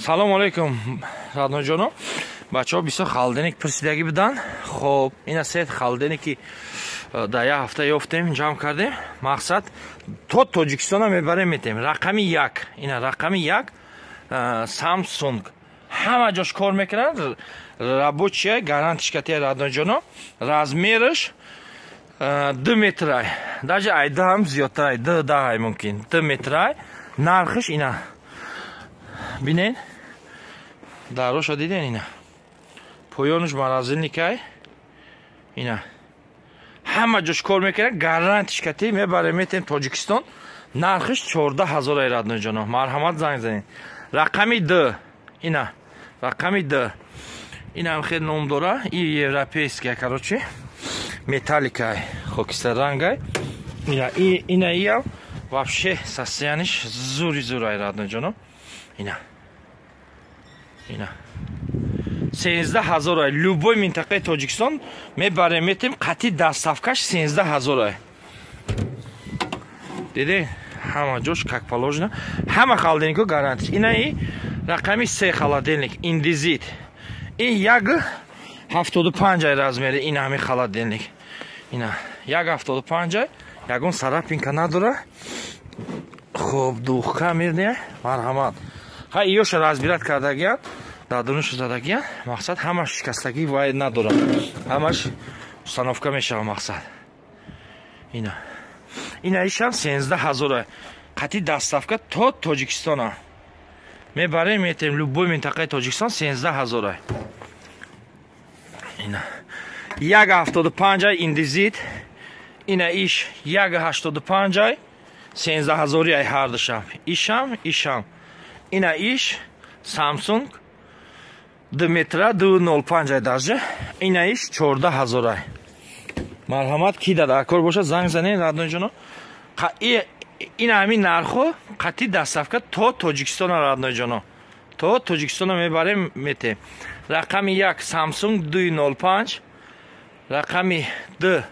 Салом алейкум, радноҷоно. Бачаҳо бисёр халденек пурсидагӣ будан. Хоб, ина сет халденеки дар як ҳафта ёфтем, ҷамъ кардем. Мақсад то Тоҷикистона мебарем метем. Рақами 1. Ина рақами 1 Samsung. Ҳама ҷош кор мекунад. Рабочая, гарантишкатия радноҷоно. Размераш 2 метрай. Даже айда ҳам зиёдтар, 2 мумкин. 2 метрай. Нархиш ина. Бинен. Дароша диден ина. Поёнуш морозильникай. Ина. Ҳама ҷош кор мекунад. Гарантишкати мебарем метем Тоҷикистон. Нархиш 14,000 радноҷоно. Марҳамат занг занед. Рақами 2. Ина. Рақами 2. Ина ҳам хеле ном дора. И европейская, короче. Металликай. Хокистар рангай. Ина ия вообще состояниш зури-зурай радноҷоно. Ина. 13,000. Любой минтақаи Тоҷикистон мебарем метем қатъи доставкаш 13,000. Диде? Ҳама ҷош как положено. Ҳама холодильнико гарантиш. Ина и рақами 3 холодильник индизит. И 1,75 размери ин ҳами холодильник. Ина 1,75. Ягон сарапинка надора. Хоб духка мирне. Марҳамат. Ха иёша разбират кардагиян. Дадунуш задагиян. Мақсад ҳамаш шикастагӣ вай надора. Ҳамаш установка мешава мақсад. Ина. Ина ишам 13,000. Қатъи доставка то Тоҷикистона. Мебарем метем любой минтақаи Тоҷикистон 13,000. Ина 1,75 индизит. Ина иш 1,85 13,000 ҳардушам. Ишам. Ина иш Samsung 2 метра 2,05 даже. Ина иш 14,000. Марҳамат ки дар акор боша занг занед радноҷоно. Ина ҳамин нархо қатъи доставка то Тоҷикистон радноҷоно. То Тоҷикистон мебарем метем. Рақами 1 Samsung 2,05. Рақами 2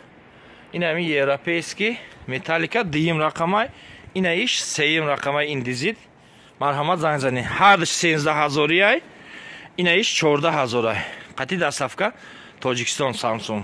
ина ҳамин европейский металлика дуюм рақамай. Ина иш сеюм рақамай индизит. Марҳамат занг занед. Ҳардаш 13,000. Ина иш 14,000. Қатъи доставка Тоҷикистон Samsung.